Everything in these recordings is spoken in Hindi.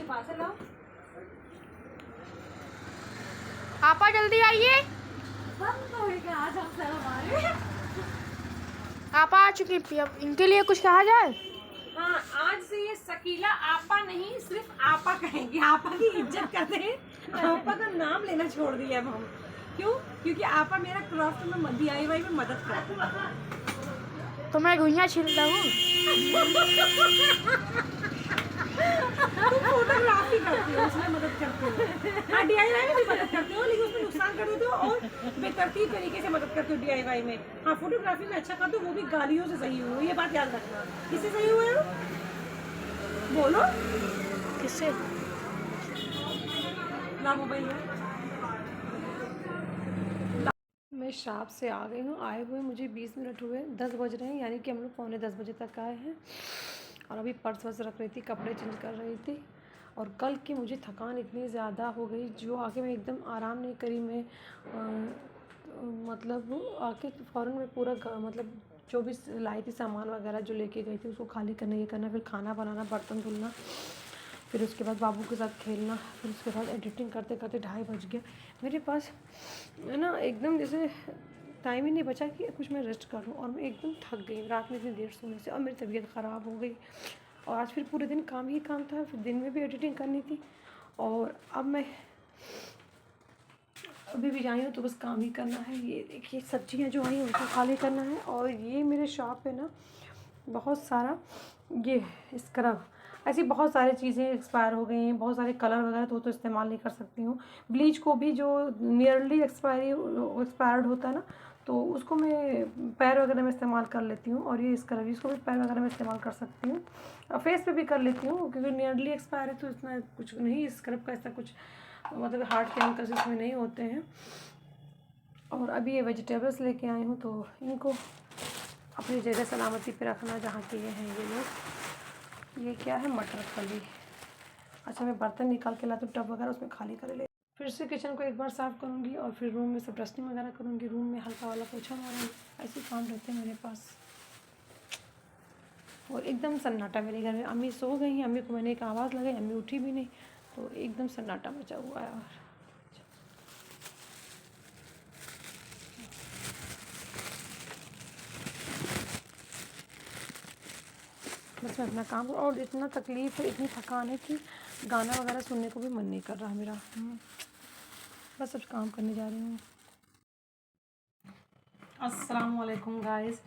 पास है, लाओ। आपा जल्दी आइए। बंद हो गया आज हमसे हमारे। आपा आ चुकी हैं, अब इनके लिए कुछ कहा जाए। हाँ, आज से ये शकीला आपा नहीं, सिर्फ आपा कहेंगे। आपा की इज्जत करते हैं, आपा का नाम लेना छोड़ दिया अब हम। क्यों? क्योंकि आपा मेरा क्राफ्ट में DIY में मदद करता है। तो मैं घुइयाँ छील रहा हूँ। तुम फोटोग्राफी करती हो, उसमें मदद करते हो। हाँ, DIY में भी मदद करते हो, लेकिन उसमें नुकसान कर देते हो और बेतरतीब तरीके से मदद करते हो DIY में। हाँ, फोटोग्राफी में अच्छा कर दो, वो भी गालियों से सही हो, ये बात याद रखना। किससे सही हुए हो? बोलो। किससे? ला मोबाइल में। मैं शॉप से आ गई हूँ। आए हुए मुझे 20 मिनट हुए, 10 बज रहे हैं, यानी कि हम लोग पौने 10 बजे तक आए हैं। और अभी पर्स वर्स रख रही थी, कपड़े चेंज कर रही थी। और कल की मुझे थकान इतनी ज़्यादा हो गई, जो आके मैं एकदम आराम नहीं करी। मैं मतलब आके फ़ौरन में पूरा मतलब जो भी लाई थी सामान वगैरह जो लेके गई थी उसको खाली करना, ये करना, फिर खाना बनाना, बर्तन धुलना, फिर उसके बाद बाबू के साथ खेलना, फिर उसके बाद एडिटिंग करते करते 2:30 बज गया। मेरे पास है ना एकदम जैसे टाइम ही नहीं बचा कि कुछ मैं रेस्ट कर लूँ। और मैं एकदम थक गई रात में इतनी देर सोने से, और मेरी तबीयत ख़राब हो गई। और आज फिर पूरे दिन काम ही काम था, फिर दिन में भी एडिटिंग करनी थी। और अब मैं अभी भी आई हूँ तो बस काम ही करना है। ये देखिए सब्जियाँ जो आई उनको खाली करना है। और ये मेरे शॉप पे ना बहुत सारा ये स्क्रब, ऐसी बहुत सारी चीज़ें एक्सपायर हो गई हैं, बहुत सारे कलर वगैरह तो इस्तेमाल नहीं कर सकती हूँ। ब्लीच को भी जो नियरली एक्सपायर्ड होता है ना, तो उसको मैं पैर वगैरह में इस्तेमाल कर लेती हूँ। और ये स्क्रब इसको भी पैर वगैरह में इस्तेमाल कर सकती हूँ, और फेस पे भी कर लेती हूँ, क्योंकि नियरली एक्सपायर है तो इतना कुछ नहीं, स्क्रब का ऐसा कुछ मतलब हार्ड केमिकल्स इसमें नहीं होते हैं। और अभी ये वेजिटेबल्स लेके आई हूँ, तो इनको अपनी जगह सलामती पे रखना जहाँ के ये हैं ये लोग। ये क्या है? मटर फली। अच्छा, मैं बर्तन निकाल के लाती हूँ, टब वगैरह उसमें खाली कर ले। फिर से किचन को एक बार साफ़ करूँगी और फिर रूम में सब डस्टिंग वगैरह करूँगी, रूम में हल्का वाला पोछा मारूँगी। ऐसे काम रहते हैं मेरे पास। और एकदम सन्नाटा मेरे घर में। अम्मी सो गई हैं, अम्मी को मैंने एक आवाज़ लगाई, अम्मी उठी भी नहीं, तो एकदम सन्नाटा मचा हुआ है। और बस मैं अपना काम करूँ। और इतना तकलीफ़ है, इतनी थकान है कि गाना वगैरह सुनने को भी मन नहीं कर रहा मेरा। बस अब काम करने जा रही हूँ। अस्सलाम वालेकुम गाइस।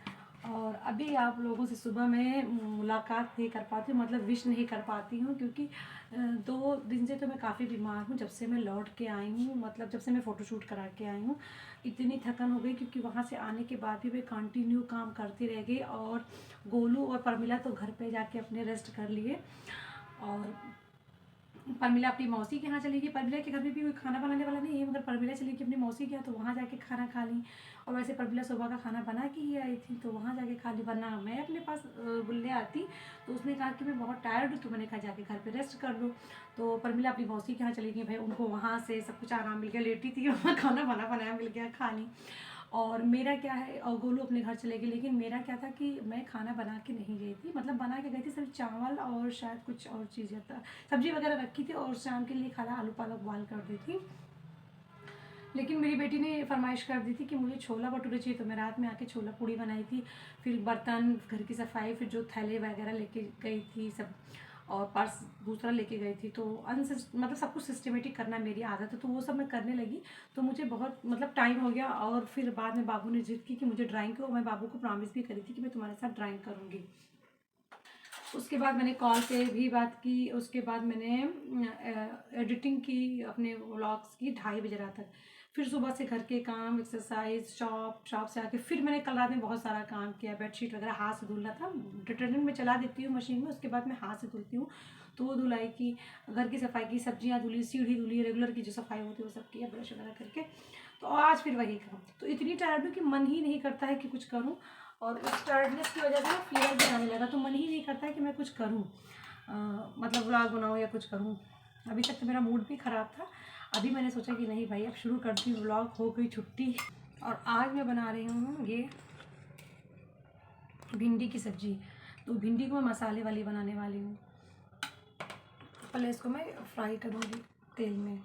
और अभी आप लोगों से सुबह मैं मुलाकात नहीं कर पाती हूँ, मतलब विश नहीं कर पाती हूँ, क्योंकि 2 दिन से तो मैं काफ़ी बीमार हूँ। जब से मैं लौट के आई हूँ, मतलब जब से मैं फ़ोटोशूट करा के आई हूँ, इतनी थकन हो गई, क्योंकि वहाँ से आने के बाद भी मैं कंटिन्यू काम करती रह गई। और गोलू और परमिला तो घर पे जाके अपने रेस्ट कर लिए, और परमिला अपनी मौसी के यहाँ चली गई। परमिला के घर में भी कोई खाना बनाने वाला नहीं है, मगर परमिला चली गई अपनी मौसी के यहाँ, तो वहाँ जाके खाना खा ली। और वैसे परमिला सुबह का खाना बना के ही आई थी, तो वहाँ जाके खा ली। वरना मैं अपने पास बुल्ले आती, तो उसने कहा कि मैं बहुत टायर्ड हूँ, तो मैंने कहा जाके घर पे रेस्ट कर लो। तो परमिला अपनी मौसी के यहाँ चली गई। भाई उनको वहाँ से सब कुछ आराम मिल गया, लेटी थी वहाँ खाना बना बनाया मिल गया, खा ली। और मेरा क्या है, और गोलू अपने घर चले गए। लेकिन मेरा क्या था कि मैं खाना बना के नहीं गई थी, मतलब बना के गई थी सिर्फ चावल और शायद कुछ और चीज़ें था, सब्जी वगैरह रखी थी, और शाम के लिए खाना आलू पालक बॉयल कर दी थी। लेकिन मेरी बेटी ने फरमाइश कर दी थी कि मुझे छोला भटूरे चाहिए, तो मैं रात में आके छोला पूड़ी बनाई थी। फिर बर्तन, घर की सफाई, फिर जो थैले वगैरह लेके गई थी सब, और पर्स दूसरा लेके गई थी। तो मतलब सब कुछ सिस्टमेटिक करना मेरी आदत है, तो वो सब मैं करने लगी। तो मुझे बहुत मतलब टाइम हो गया। और फिर बाद में बाबू ने जिद की कि मुझे ड्राइंग को, मैं बाबू को प्रॉमिस भी करी थी कि मैं तुम्हारे साथ ड्राइंग करूँगी। उसके बाद मैंने कॉल पे भी बात की। उसके बाद मैंने एडिटिंग की अपने व्लॉग्स की 2:30 बजे रात तक। फिर सुबह से घर के काम, एक्सरसाइज, शॉप से आके फिर मैंने कल रात में बहुत सारा काम किया। बेडशीट वगैरह हाथ से धुलना था, डिटर्जेंट में चला देती हूँ मशीन में, उसके बाद मैं हाथ से धुलती हूँ, तो वो धुलाई की। घर की सफाई की, सब्जियाँ धुली, सीढ़ी धुली, रेगुलर की जो सफाई होती है वो सब किया, ब्रश वगैरह करके। तो आज फिर वही काम। तो इतनी टायर्ड हूँ कि मन ही नहीं करता है कि कुछ करूँ। और उस टायर्डनेस की वजह से फीवर भी आने लगा, तो मन ही नहीं करता है कि मैं कुछ करूँ, मतलब व्लॉग बनाऊँ या कुछ करूँ। अभी तक तो मेरा मूड भी ख़राब था। अभी मैंने सोचा कि नहीं भाई अब शुरू करती हूँ व्लॉग, हो गई छुट्टी। और आज मैं बना रही हूँ ये भिंडी की सब्ज़ी। तो भिंडी को मैं मसाले वाली बनाने वाली हूँ। पहले इसको मैं फ्राई करूँगी तेल में।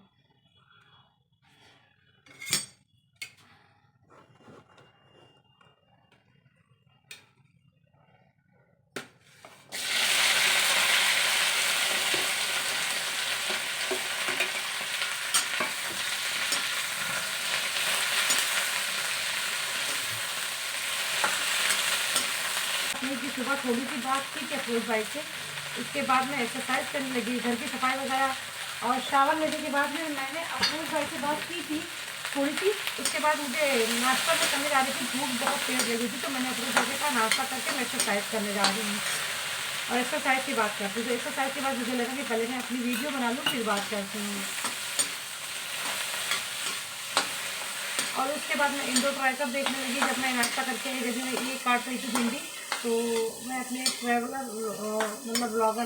की सुबह थोड़ी सी बात की कि अफरोज भाई से, उसके बाद मैं एक्सरसाइज करने लगी, घर की सफाई वगैरह, और शावर लेने के बाद में मैंने अफरोज भाई से बात की थी थोड़ी सी। उसके बाद मुझे नाश्ता में करने जा रही थी, भूख बहुत तेज लगी थी, तो मैंने अफरोज भाई से कहा नाश्ता करके मैं एक्सरसाइज करने जा रही हूँ और एक्सरसाइज की बात करती हूँ। तो एक्सरसाइज के बाद मुझे लगा कि पहले मैं अपनी वीडियो बना लूँ फिर बात करती हूँ। और उसके बाद मैं इंडो ट्राइकअप देखने लगी। जब मैं नाश्ता करके जैसे मैं ये काट रही थी भिंडी, तो मैं अपने ट्रैवलर मतलब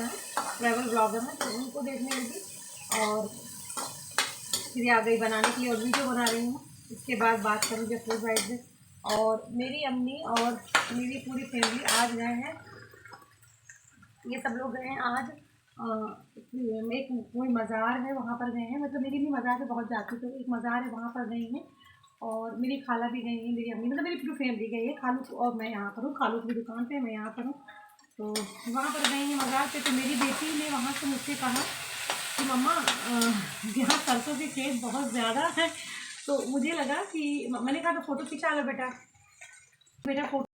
ट्रैवल ब्लॉगर हैं, तो उनको देखने लगी और फिर आ गई बनाने के लिए और वीडियो बना रही हूँ। इसके बाद बात करूँगी अफरोज भाई से। और मेरी अम्मी और मेरी पूरी फैमिली आज गए हैं, ये सब लोग गए हैं आज एक कोई मज़ार है वहाँ पर गए हैं। मतलब मेरी भी मज़ार पे बहुत जाती, तो एक मज़ार है वहाँ पर गई हैं। और मेरी खाला भी गई है, मेरी अम्मी, मतलब मेरी पूरी फैमिली गई है। खालू और मैं यहाँ पर हूँ, खालू की दुकान पे, मैं यहाँ पर हूँ, तो वहाँ पर गई हैं मज़ार पे। तो मेरी बेटी ने वहाँ से मुझसे कहा कि मम्मा यहाँ सरसों के खेत बहुत ज़्यादा है। तो मुझे लगा कि मैंने कहा तो फ़ोटो खिंचा लो बेटा फ़ोटो।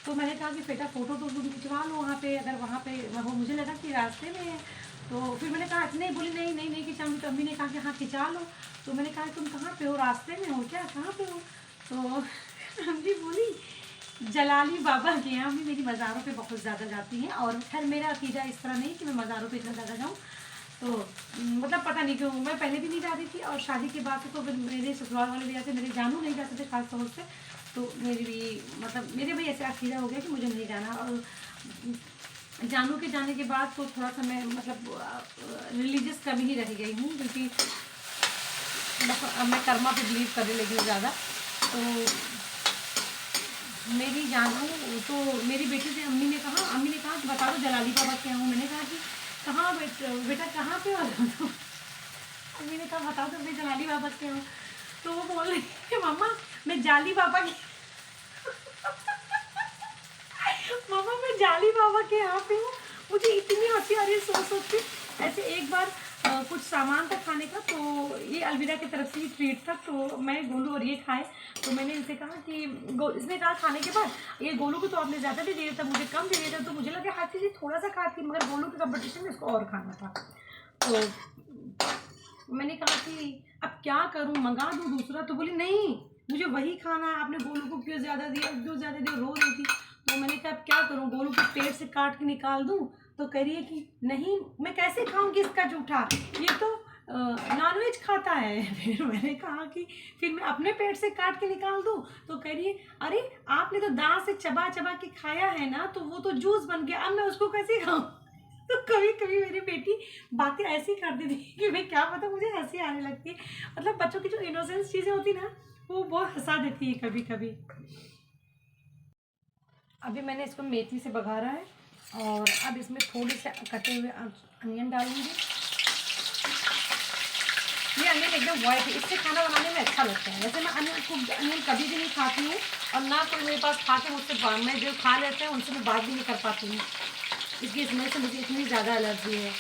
तो मैंने कहा कि बेटा फ़ोटो तो तुम खिंचवा लो वहाँ पे, अगर वहाँ पे वो, मुझे लगा कि रास्ते में है। तो फिर मैंने कहा नहीं, बोली नहीं खिंचाऊँगी। तो अम्मी ने कहा कि हाँ खिंचा लो। तो मैंने कहा तुम कहाँ पे हो, रास्ते में हो क्या, कहाँ पे हो? तो अम्मी बोली जलाली बाबा के यहाँ। भी मेरी मज़ारों पे बहुत ज़्यादा जाती हैं, और खैर मेरा अकीदा इस तरह नहीं कि मैं मज़ारों पे इतना ज़्यादा जाऊँ। तो मतलब पता नहीं क्यों मैं पहले भी नहीं जाती थी, और शादी के बाद से तो मेरे ससुराल वाले भी जाते, मेरे जानू नहीं जाते थे खास तौर से। तो मेरी भी मतलब मेरे भी ऐसा अकीदा हो गया कि मुझे नहीं जाना। और जानू के जाने के बाद तो थोड़ा सा मैं मतलब रिलीजियस कम ही रह गई हूँ, क्योंकि मैं कर्मा पे बिलीव करने लगी हूँ ज़्यादा। तो मेरी जानू, तो मेरी बेटी से अम्मी ने कहा कि बता दो जलाली बाबा क्या हूँ। मैंने कहा कि कहाँ बेटा कहाँ पे हो? तो अम्मी ने कहा बताओ तो मैं जलाली बाबा के हूँ। तो वो बोल रही है मम्मा मैं जाली बाबा की मम्मा मैं जाली बाबा के यहाँ पे हूँ। मुझे इतनी हंसी आ रही है सोच के। ऐसे एक बार कुछ सामान था खाने का, तो ये अलविदा की तरफ से ही ट्रीट था, तो मैं गोलू और ये खाए। तो मैंने इनसे कहा कि इसने कहा खाने के बाद ये गोलू को तो आपने ज़्यादा दे दिया था, मुझे कम दे दिया था। तो मुझे लगा हर चीज़ थोड़ा सा खाती, मगर गोलू के कंपटीशन में इसको और खाना था। तो मैंने कहा कि अब क्या करूं, मंगा दूं दूसरा? तो बोली नहीं मुझे वही खाना है, आपने गोलू को क्यों ज़्यादा दिया, रो रही थी। तो मैंने कहा अब क्या करूं, गोलू के पेट से काट के निकाल दूं? तो कह रही है कि नहीं मैं कैसे खाऊंगी इसका जूठा, ये तो नॉनवेज खाता है। फिर मैंने कहा कि फिर मैं अपने पेट से काट के निकाल दूं? तो कह रही है अरे आपने तो दांत से चबा चबा के खाया है ना, तो वो तो जूस बन गया, अब मैं उसको कैसे खाऊं? तो कभी कभी मेरी बेटी बातें ऐसी कर देती है कि मैं क्या पता, मुझे हंसी आने लगती है। मतलब बच्चों की जो इनोसेंस चीज़ें होती ना, वो बहुत हंसा देती है कभी कभी। अभी मैंने इसको मेथी से बघारा है, और अब इसमें थोड़े से कटे हुए अनियन डालूंगी। ये अनियन एकदम वाइट है, इससे खाना बनाने में अच्छा लगता है। वैसे मैं अनियन कभी भी नहीं खाती हूँ, और ना कोई मेरे पास खा के मुझसे, मैं जो खा लेते हैं उनसे मैं बात भी नहीं कर पाती हूँ, इसकी स्मेल से मुझे इतनी ज़्यादा एलर्जी है।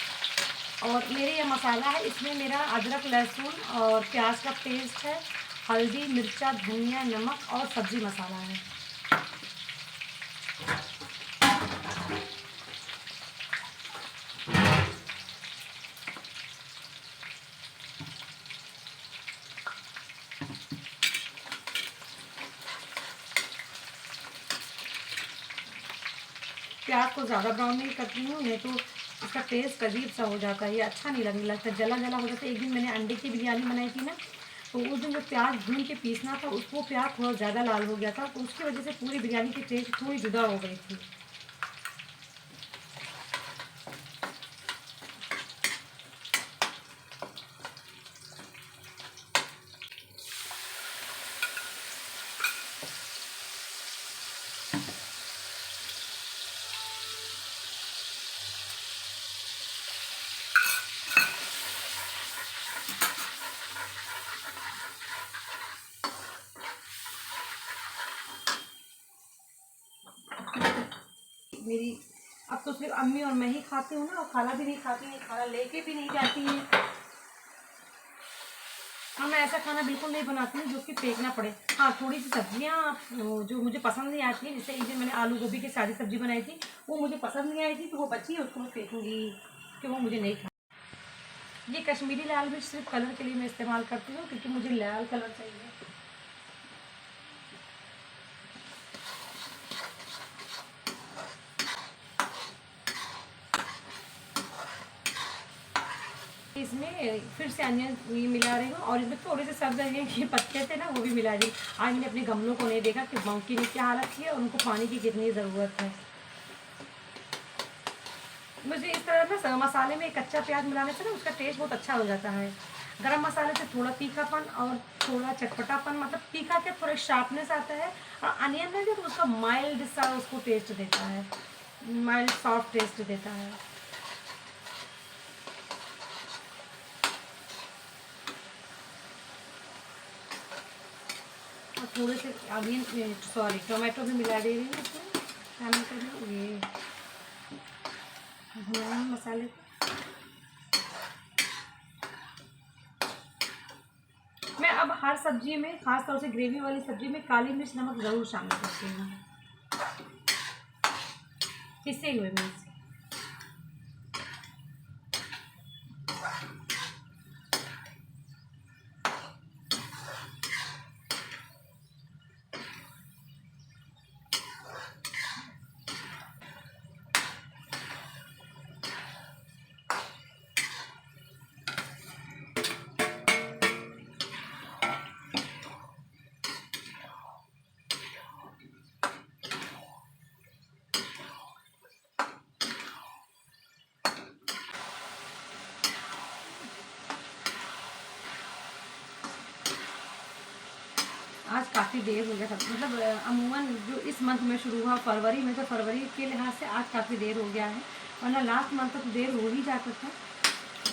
और मेरे ये मसाला है, इसमें मेरा अदरक लहसुन और प्याज का पेस्ट है, हल्दी मिर्चा धनिया नमक और सब्ज़ी मसाला है। प्याज को ज़्यादा ब्राउन नहीं करती हूँ, नहीं तो इसका टेस्ट अजीब सा हो जाता है, ये अच्छा नहीं लगने लगता, जला जला हो जाता है। एक दिन मैंने अंडे की बिरयानी बनाई थी ना, तो उस दिन जो प्याज भून के पीसना था, उसको प्याज थोड़ा ज़्यादा लाल हो गया था, तो उसकी वजह से पूरी बिरयानी की टेस्ट थोड़ी जुदा हो गई थी। मेरी अब तो सिर्फ अम्मी और मैं ही खाती हूँ ना, और खाला भी नहीं खाती है, खाला लेके भी नहीं जाती है। हाँ, मैं ऐसा खाना बिल्कुल नहीं बनाती हूँ जो कि फेंकना पड़े। हाँ, थोड़ी सी सब्जियाँ जो मुझे पसंद नहीं आती हैं, जैसे एक दिन मैंने आलू गोभी की सारी सब्जी बनाई थी, वो मुझे पसंद नहीं आई थी, तो वो बची है, उसको मैं फेंकूँगी कि वो मुझे नहीं खा। ये कश्मीरी लाल मिर्च सिर्फ कलर के लिए मैं इस्तेमाल करती हूँ, क्योंकि मुझे लाल कलर चाहिए। इसमें फिर से अनियन ये मिला रही हूँ, और इसमें थोड़े से सब्ज़ के पत्ते थे ना, वो भी मिला रही हूँ। आज मैंने अपने गमलों को नहीं देखा कि उनकी क्या हालत की है और उनको पानी की कितनी ज़रूरत है। मुझे इस तरह ना मसाले में कच्चा प्याज मिलाने से ना उसका टेस्ट बहुत अच्छा हो जाता है। गरम मसाले से थोड़ा तीखापन और थोड़ा चटपटापन, मतलब तीखा के थोड़ा शार्पनेस आता है, और अनियन में जो उसका माइल्ड सा उसको टेस्ट देता है, माइल्ड सॉफ्ट टेस्ट देता है। और थोड़े से अनियन सॉरी टोमेटो भी मिला दे रही हूँ इसमें, टमाटो में ये मसाले। मैं अब हर सब्जी में, खास तौर से ग्रेवी वाली सब्जी में, काली मिर्च नमक ज़रूर शामिल करती हूँ, पिसे हुए मिर्च। आज काफ़ी देर हो गया था, मतलब अमूमन जो इस मंथ में शुरू हुआ फरवरी में, तो फरवरी के लिहाज से आज काफ़ी देर हो गया है, वरना लास्ट मंथ तक देर हो ही जाता था।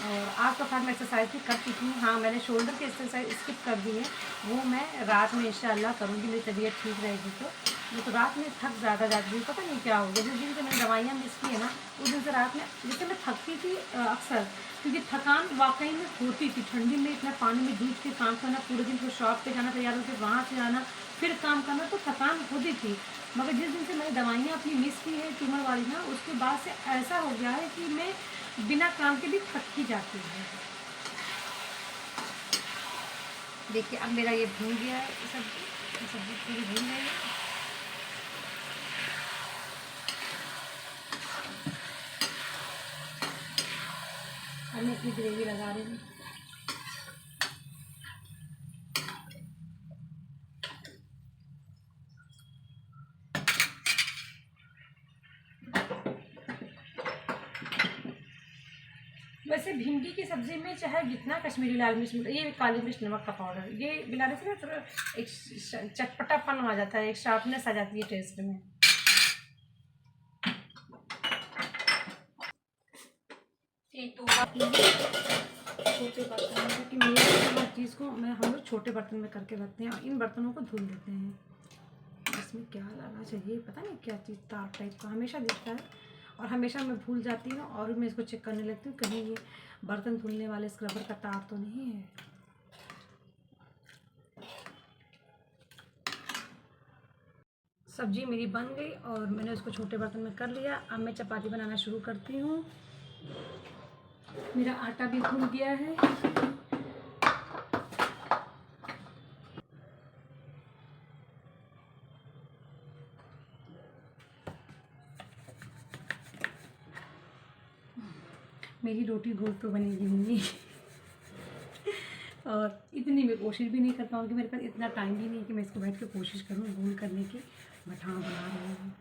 और आज तो खैर मैं एक्सरसाइज भी कर चुकी हूँ। हाँ, मैंने शोल्डर की एक्सरसाइज स्किप कर दी है, वो मैं रात में इंशाल्लाह करूँगी, मेरी तबीयत ठीक रहेगी तो। मैं तो रात में थक ज़्यादा जाती हूँ, पता नहीं क्या हो गया। जिस दिन से मैंने दवाइयाँ मिस की है ना, उस दिन से रात में जैसे मैं थकती थी अक्सर, क्योंकि थकान वाकई में होती थी। ठंडी में इतना पानी में डूब के काम करना, पूरे दिन को शॉप पे जाना, तैयार होकर वहाँ से जाना, फिर काम करना, तो थकान होती थी। मगर जिस दिन से मैंने दवाइयाँ अपनी मिस की है ट्यूमर वाली ना, उसके बाद से ऐसा हो गया है कि मैं बिना काम के भी थक ही जाती है। देखिए अब मेरा ये भून गया है सब्जी, सब्जी पूरी भून गई है। अब मैं अपनी ग्रेवी लगा रही हूँ। वैसे भिंडी की सब्ज़ी में चाहे जितना कश्मीरी लाल मिर्च, ये काली मिर्च नमक का पाउडर, ये मिलाने से ना थोड़ा एक चटपटापन आ जाता है, एक शार्पनेस आ जाती है टेस्ट में। एक तो छोटे बर्तन में, क्योंकि मेरे हर चीज़ को हम लोग छोटे बर्तन में करके रखते हैं, और इन बर्तनों को धुल देते हैं। इसमें क्या डालना चाहिए पता नहीं, क्या चीज़ तार टाइप का हमेशा दिखता है, और हमेशा मैं भूल जाती हूँ, और मैं इसको चेक करने लगती हूँ कहीं ये बर्तन धुलने वाले स्क्रबर का तार तो नहीं है। सब्जी मेरी बन गई और मैंने उसको छोटे बर्तन में कर लिया। अब मैं चपाती बनाना शुरू करती हूँ। मेरा आटा भी भून गया है। मेरी रोटी गोल तो बनेगी नहीं और इतनी मैं कोशिश भी नहीं कर पाऊँगी, मेरे पास इतना टाइम भी नहीं है कि मैं इसको बैठ के कोशिश करूँ गोल करने की। बट हाँ, बना रही हूँ।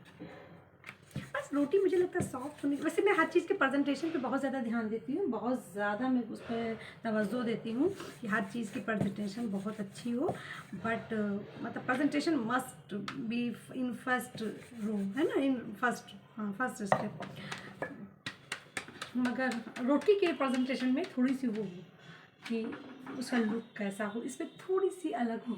बस रोटी मुझे लगता है सॉफ्ट होनी। वैसे मैं हर चीज़ के प्रेजेंटेशन पे बहुत ज़्यादा ध्यान देती हूँ, बहुत ज़्यादा मैं उस पर तवज्जो देती हूँ कि हर चीज़ की प्रेजेंटेशन बहुत अच्छी हो। बट मतलब presentation must be in first row, है ना, इन फर्स्ट, हाँ फर्स्ट स्टेप। मगर रोटी के प्रेजेंटेशन में थोड़ी सी वो हो कि उसका लुक कैसा हो, इस पर थोड़ी सी अलग हो।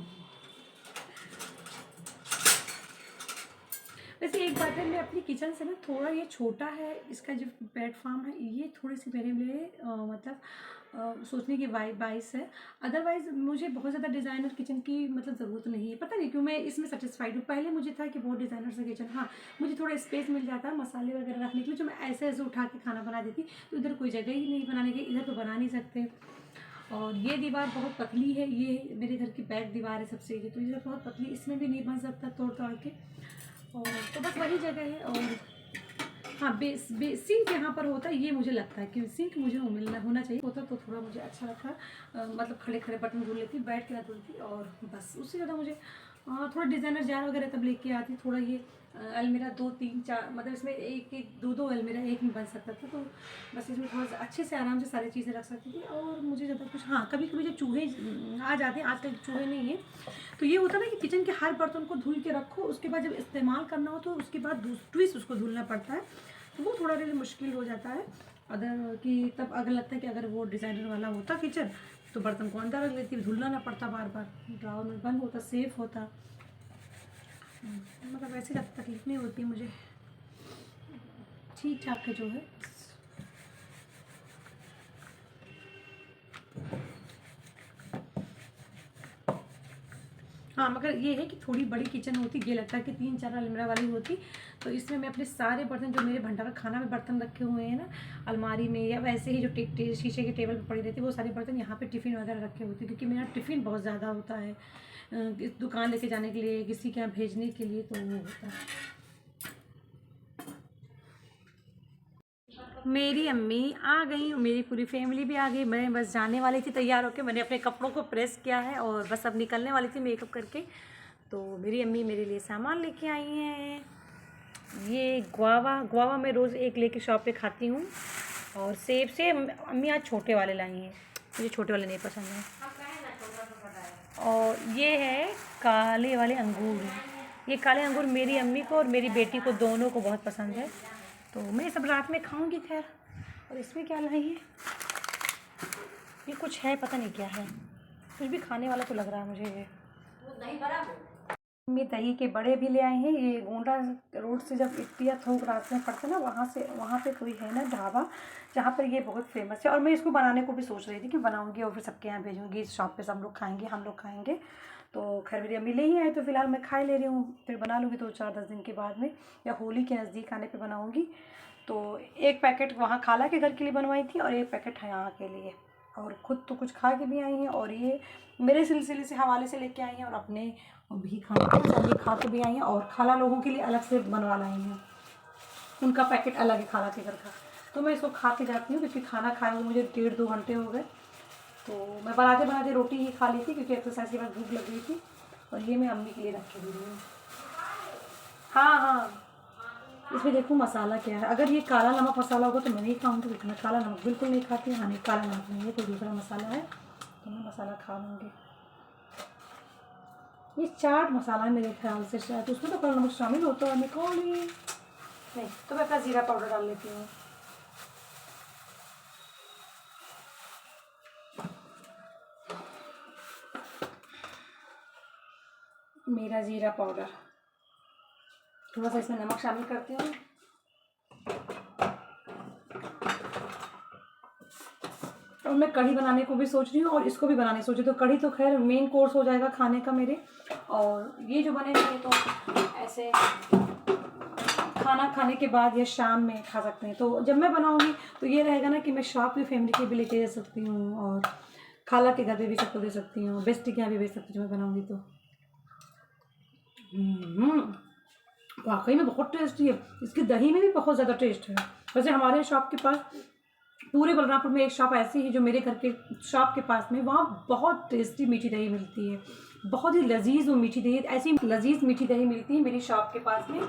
वैसे एक बात है, मैं अपनी किचन से ना थोड़ा ये छोटा है, इसका जो प्लेटफॉर्म है ये थोड़ी सी मेरे लिए मतलब सोचने की बाइस है। अदरवाइज़ मुझे बहुत ज़्यादा डिज़ाइनर किचन की मतलब ज़रूरत नहीं है, पता नहीं क्यों मैं इसमें सेटिस्फाइड हूँ। पहले मुझे था कि बहुत डिज़ाइनर सा किचन, हाँ मुझे थोड़ा स्पेस मिल जाता है मसाले वगैरह रखने के लिए, जो मैं ऐसे ऐसे उठा के खाना बना देती, तो इधर कोई जगह ही नहीं बनाने की, इधर तो बना नहीं सकते। और ये दीवार बहुत पतली है, ये मेरे घर की बैक दीवार है सबसे, ये तो ये बहुत पतली, इसमें भी नहीं बन सकता तोड़ ताड़ के। और तो बस वही जगह है। और हाँ, सिंक यहाँ पर होता है, ये मुझे लगता है कि सिंक मुझे मिलना होना चाहिए, होता तो थोड़ा मुझे अच्छा लगता है। मतलब खड़े खड़े बर्तन धुल लेती, बैठ के ना धुलती, और बस उससे ज़्यादा मुझे थोड़ा डिज़ाइनर जार वगैरह तब लेके आती। थोड़ा ये अलमीरा 2 3 4 मतलब इसमें एक एक दो दो अलमीरा एक में बन सकता था, तो बस इसमें थोड़ा सा अच्छे से आराम से सारी चीज़ें रख सकती थी। और मुझे ज़्यादा कुछ, हाँ कभी कभी जब चूहे आ जाते हैं, आजकल चूहे नहीं है, तो ये होता है ना कि किचन के हर बर्तन को धुल के रखो, उसके बाद जब इस्तेमाल करना हो तो उसके बाद ट्विस्ट उसको धुलना पड़ता है, तो वो थोड़ा सा मुश्किल हो जाता है। अदर कि तब अगर लगता है कि अगर वो डिज़ाइनर वाला होता किचन, तो बर्तन को अंदर रख लेती, धुलना ना पड़ता बार बार, ड्रावर में बंद होता, सेफ होता, मतलब वैसे ज़्यादा तकलीफ नहीं होती मुझे, ठीक ठाक है जो है। हाँ, मगर ये है कि थोड़ी बड़ी किचन होती, ये लगता है कि 3 4 अलमीरा वाली होती, तो इसमें मैं अपने सारे बर्तन जो मेरे भंडार खाना में बर्तन रखे हुए हैं ना अलमारी में, या वैसे ही जो शीशे के टेबल पर पड़ी रहती है, वो सारे बर्तन यहाँ पे टिफ़िन वगैरह रखे होते हैं, क्योंकि मेरा टिफ़िन बहुत ज़्यादा होता है दुकान लेके जाने के लिए, किसी के यहाँ भेजने के लिए, तो वो होता है। मेरी अम्मी आ गई, मेरी पूरी फैमिली भी आ गई, मैं बस जाने वाली थी तैयार होकर, मैंने अपने कपड़ों को प्रेस किया है और बस अब निकलने वाली थी मेकअप करके। तो मेरी अम्मी मेरे लिए सामान लेके आई हैं, ये गुआवा मैं रोज़ एक लेके शॉप पे खाती हूँ, और सेब से अम्मी आज छोटे वाले लाई हैं, मुझे छोटे वाले नहीं पसंद हैं। और ये है काले वाले अंगूर, ये काले अंगूर मेरी अम्मी को और मेरी बेटी को दोनों को बहुत पसंद है, तो मैं सब रात में खाऊंगी। खैर, और इसमें क्या लाई है, ये कुछ है पता नहीं क्या है, कुछ भी खाने वाला तो लग रहा है मुझे। ये दही बड़ा मम्मी दही के बड़े भी ले आए हैं, ये गोंडा रोड से जब इट्टिया थोक रात में पड़ते ना, वहाँ पे कोई है ना ढाबा जहाँ पर ये बहुत फेमस है, और मैं इसको बनाने को भी सोच रही थी कि बनाऊंगी और फिर सबके यहाँ भेजूंगी, इस शॉप पे सब लोग खाएंगे, हम लोग खाएंगे। तो खैर मेरी अम्मी ले ही आए, तो फिलहाल मैं खा ले रही हूँ, फिर बना लूँगी 2 4 10 दिन के बाद में, या होली के नज़दीक आने पर बनाऊँगी। तो एक पैकेट वहाँ खाला के घर के लिए बनवाई थी, और एक पैकेट है यहाँ के लिए, और ख़ुद तो कुछ खा के भी आई हैं, और ये मेरे सिलसिले से हवाले से लेके आई हैं, और अपने भी खाने खा के भी आई हैं, और खाला लोगों के लिए अलग से बनवा लाई हैं, उनका पैकेट अलग है खाला के घर का। तो मैं इसको खा के जाती हूँ, क्योंकि खाना खाए हुए मुझे 1.5 2 घंटे हो गए, तो मैं बनाते बनाते रोटी ही खा ली थी, क्योंकि एक्सरसाइज के बाद भूख लग गई थी। और ये मैं अम्मी के लिए रख के दे रही हूँ। हाँ, इसमें देखूँ मसाला क्या है, अगर ये काला नमक मसाला होगा तो मैं नहीं खाऊँगी, क्योंकि मैं काला नमक बिल्कुल नहीं खाती। हाँ नहीं, काला नमक नहीं है, कोई दूसरा मसाला है, तो मैं मसाला खा लूँगी। ये चाट मसाला है मेरे ख्याल से, शायद उसमें तो काला नमक शामिल होता है, नहीं तो मैं अपना ज़ीरा पाउडर डाल लेती हूँ। मेरा ज़ीरा पाउडर, थोड़ा सा इसमें नमक शामिल करती हूँ। और मैं कढ़ी बनाने को भी सोच रही हूँ, और इसको भी बनाने सोच रही हूँ, तो कढ़ी तो खैर मेन कोर्स हो जाएगा खाने का मेरे, और ये जो बने हुए तो ऐसे खाना खाने के बाद या शाम में खा सकते हैं। तो जब मैं बनाऊँगी तो ये रहेगा ना कि मैं शॉप की फैमिली के भी लेके जा सकती हूँ, और खाला के घर पे भी सबको दे सकती हूँ, बेस्टी के यहाँ भी भेज सकती हूँ, जब मैं बनाऊँगी तो। वाकई में बहुत टेस्टी है, इसकी दही में भी बहुत ज़्यादा टेस्ट है। वैसे हमारे शॉप के पास पूरे बलरामपुर में एक शॉप ऐसी है जो मेरे घर के शॉप के पास में, वहाँ बहुत टेस्टी मीठी दही मिलती है, बहुत ही लजीज और मीठी दही, ऐसी लजीज मीठी दही मिलती है मेरी शॉप के पास में,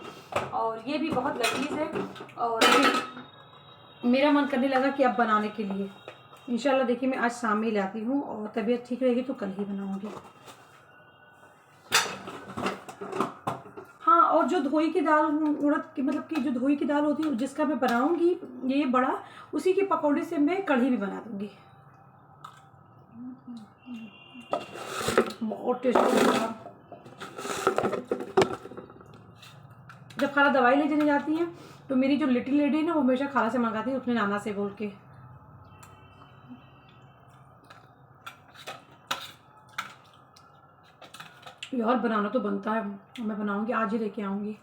और ये भी बहुत लजीज है। और मेरा मन करने लगा कि अब बनाने के लिए इंशाल्लाह, देखिए मैं आज शाम में लाती हूँ, और तबीयत ठीक रहेगी तो कल ही बनाऊँगी। हाँ, और जो धोई की दाल, उड़द की मतलब कि जो धोई की दाल होती है जिसका मैं बनाऊंगी ये बड़ा, उसी की पकौड़े से मैं कढ़ी भी बना दूंगी, बहुत टेस्टी होगा। जब खाला दवाई ले जाने जाती हैं तो मेरी जो लिटिल लेडी है ना वो हमेशा खाला से मंगाती है अपने नाना से बोल के। यार बनाना तो बनता है, मैं बनाऊंगी, आज ही लेके आऊंगी।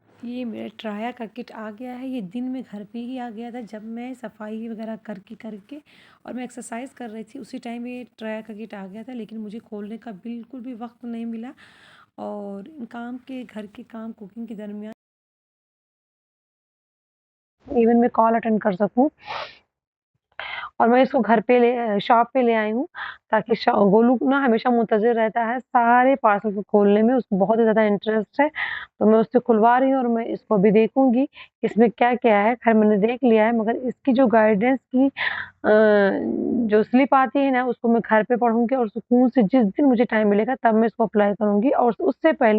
ये मेरा ट्राया का किट आ गया है। ये दिन में घर पे ही आ गया था जब मैं सफाई वगैरह करके और मैं एक्सरसाइज कर रही थी, उसी टाइम ये ट्राया का किट आ गया था। लेकिन मुझे खोलने का बिल्कुल भी वक्त नहीं मिला और काम के घर के काम कुकिंग के दरमियान इवन मैं कॉल अटेंड कर सकूं। और मैं इसको घर पे शॉप पे ले आई हूँ ताकि गोलू ना हमेशा मुंतज़िर रहता है सारे पार्सल को खोलने में, उसको बहुत ही ज़्यादा इंटरेस्ट है। तो मैं उससे खुलवा रही हूँ और मैं इसको अभी देखूँगी इसमें क्या-क्या है। खैर मैंने देख लिया है, मगर इसकी जो गाइडेंस की जो स्लिप आती है ना उसको मैं घर पे पढ़ूँगी और सुकून से जिस दिन मुझे टाइम मिलेगा तब मैं इसको अप्लाई करूँगी और उससे पहले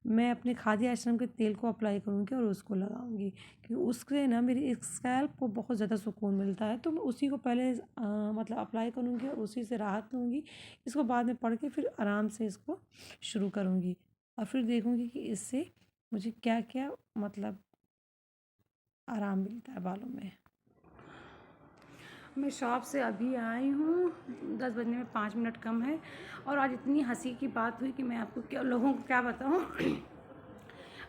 मैं अपने खादी आश्रम के तेल को अप्लाई करूँगी और उसको लगाऊँगी, क्योंकि उससे ना मेरी स्कैल्प को बहुत ज़्यादा सुकून मिलता है। तो मैं उसी को पहले मतलब अप्लाई करूँगी और उसी से राहत लूँगी। इसको बाद में पढ़ के फिर आराम से इसको शुरू करूँगी और फिर देखूँगी कि इससे मुझे क्या-क्या मतलब आराम मिलता है बालों में। मैं शॉप से अभी आई हूँ, 10 बजने में 5 मिनट कम है और आज इतनी हंसी की बात हुई कि मैं आपको क्या लोगों को क्या बताऊँ।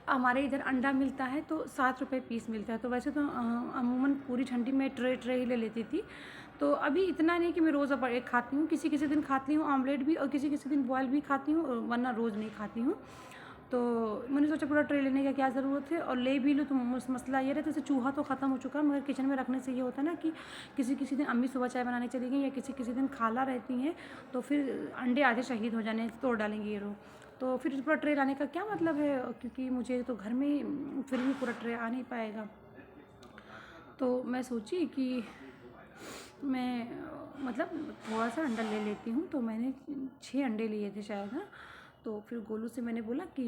हमारे इधर अंडा मिलता है तो 7 रुपये पीस मिलता है। तो वैसे तो अमूमन पूरी ठंडी में ट्रे ही ले लेती थी। तो अभी इतना नहीं कि मैं रोज़ अब एक खाती हूँ, किसी किसी दिन खाती हूँ ऑमलेट भी और किसी किसी दिन बॉयल भी खाती हूँ, वरना रोज़ नहीं खाती हूँ। तो मैंने सोचा पूरा ट्रे लेने का क्या ज़रूरत है, और ले भी लूँ तो मसला ये रहता है, जैसे चूहा तो ख़त्म हो चुका है मगर किचन में रखने से ये होता है ना कि किसी किसी दिन अम्मी सुबह चाय बनाने चली गई या किसी किसी दिन खाला रहती हैं तो फिर अंडे आधे शहीद हो जाने तोड़ डालेंगे ये लोग। तो फिर पूरा ट्रे लाने का क्या मतलब है, क्योंकि मुझे तो घर में फिर भी पूरा ट्रे आ नहीं पाएगा। तो मैं सोची कि मैं मतलब थोड़ा सा अंडा ले लेती हूँ। तो मैंने 6 अंडे लिए थे शायद, हाँ। तो फिर गोलू से मैंने बोला कि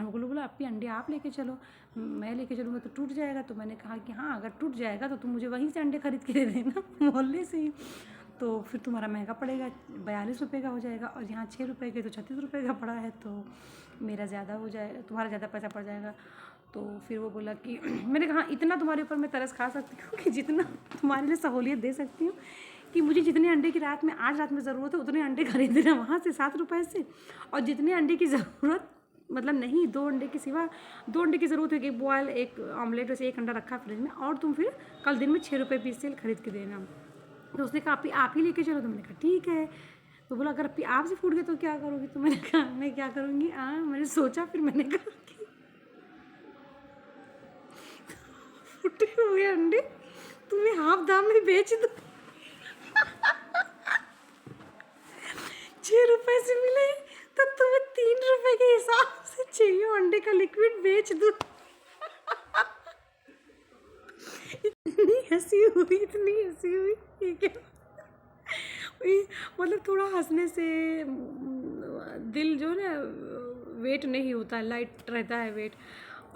गोलू बोला अपने अंडे आप लेके चलो, मैं लेके चलूँगा तो टूट जाएगा। तो मैंने कहा कि हाँ अगर टूट जाएगा तो तुम मुझे वहीं से अंडे खरीद के दे देना मोहल्ले से ही। तो फिर तुम्हारा महंगा पड़ेगा, 42 रुपये का हो जाएगा और यहाँ 6 रुपये के तो 36 रुपये का पड़ा है, तो मेरा ज़्यादा हो जाए, तुम्हारा ज़्यादा पैसा पड़ जाएगा। तो फिर वो बोला कि मैंने कहा इतना तुम्हारे ऊपर मैं तरस खा सकती हूँ कि जितना तुम्हारे लिए सहूलियत दे सकती हूँ कि मुझे जितने अंडे की आज रात में ज़रूरत है उतने अंडे खरीद देना वहाँ से 7 रुपये से, और जितने अंडे की ज़रूरत मतलब नहीं 2 अंडे के सिवा 2 अंडे की ज़रूरत है, एक बॉयल एक ऑमलेट, वैसे 1 अंडा रखा फ्रिज में, और तुम फिर कल दिन में 6 रुपये पीस से खरीद के देना। तो उसने कहा आप ही लेके चलो। तो मैंने कहा ठीक है। तो बोला अगर आपसे फूट गए तो क्या करोगी। तो मैंने कहा मैं क्या करूँगी, मैंने सोचा, फिर मैंने कहा कि फूटे हुए अंडे तुम्हें हाफ दाम में बेच दो। 6 रुपये से मिले तो तुम्हें 3 रुपये के हिसाब से 6 अंडे का लिक्विड बेच दो। इतनी हंसी हुई ठीक है। मतलब थोड़ा हंसने से दिल जो है ना वेट नहीं होता, लाइट रहता है वेट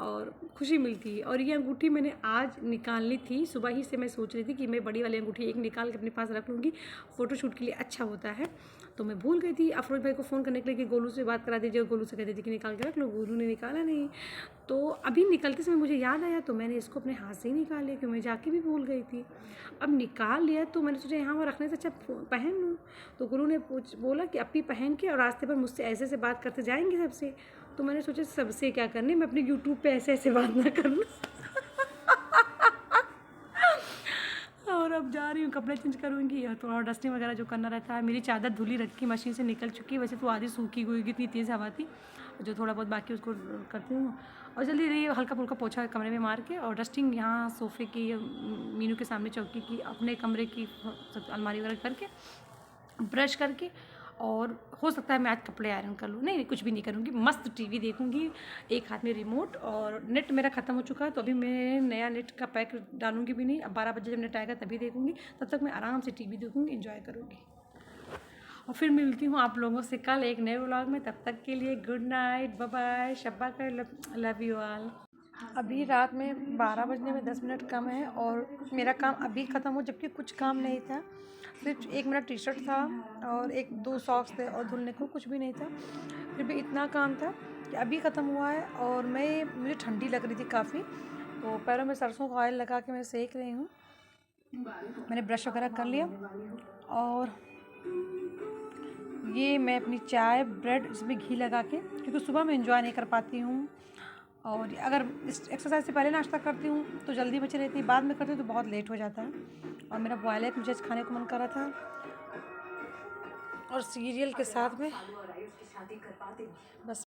और खुशी मिलती है। और ये अंगूठी मैंने आज निकालनी थी, सुबह ही से मैं सोच रही थी कि मैं बड़ी वाली अंगूठी एक निकाल के अपने पास रख लूँगी, फ़ोटोशूट के लिए अच्छा होता है। तो मैं भूल गई थी अफरोज भाई को फ़ोन करने के लिए कि गोलू से बात करा दीजिए, गोलू से कह दीजिए कि निकाल के रख लो। गोलू ने निकाला नहीं, तो अभी निकलते समय मुझे याद आया तो मैंने इसको अपने हाथ से ही निकाल लिया, क्योंकि मैं जाके भी भूल गई थी। अब निकाल लिया तो मैंने सोचा यहाँ वहाँ रखने से अच्छा पहन लूँ। तो गुरु ने बोला कि अपनी पहन के और रास्ते पर मुझसे ऐसे ऐसे बात करते जाएंगे सबसे। तो मैंने सोचा सबसे क्या करने, मैं अपने यूट्यूब पे ऐसे ऐसे बात ना कर लूँ। और अब जा रही हूँ, कपड़े चेंज करूँगी और थोड़ा डस्टिंग वगैरह जो करना रहता है। मेरी चादर धुली रखी मशीन से निकल चुकी है, वैसे तो आधी सूखी हुई, इतनी तेज़ हवा थी। जो थोड़ा बहुत बाकी उसको करती हूँ और जल्दी रही हल्का फुल्का पोछा कमरे में मार के, और डस्टिंग यहाँ सोफ़े की, मीनू के सामने चौकी की, अपने कमरे की अलमारी वगैरह करके ब्रश करके, और हो सकता है मैं आज कपड़े आयरन कर लूँ। नहीं कुछ भी नहीं करूँगी, मस्त टीवी देखूँगी, एक हाथ में रिमोट, और नेट मेरा ख़त्म हो चुका है तो अभी मैं नया नेट का पैक डालूँगी भी नहीं। अब 12 बजे जब नेट आएगा तभी देखूँगी, तब तक मैं आराम से टीवी देखूँगी, एंजॉय करूँगी। और फिर मिलती हूँ आप लोगों से कल एक नए व्लॉग में। तब तक के लिए गुड नाइट, बाय बाय, शब्बा कर, लव यू ऑल। अभी रात में 12 बजने में 10 मिनट कम है और मेरा काम अभी ख़त्म हो, जबकि कुछ काम नहीं था, सिर्फ एक मेरा टी शर्ट था और 1-2 सॉक्स थे और धुलने को कुछ भी नहीं था। फिर फिर भी इतना काम था कि अभी ख़त्म हुआ है। और मुझे ठंडी लग रही थी काफ़ी, तो पैरों में सरसों का ऑयल लगा के मैं सेक रही हूँ। मैंने ब्रश वगैरह कर लिया और ये मैं अपनी चाय ब्रेड इसमें घी लगा के, क्योंकि सुबह मैं एंजॉय नहीं कर पाती हूँ, और अगर इस एक्सरसाइज से पहले नाश्ता करती हूँ तो जल्दी बची रहती है, बाद में करती हूँ तो बहुत लेट हो जाता है। और मेरा बॉयल एग मुझे आज खाने को मन कर रहा था, और सीरियल के साथ में बस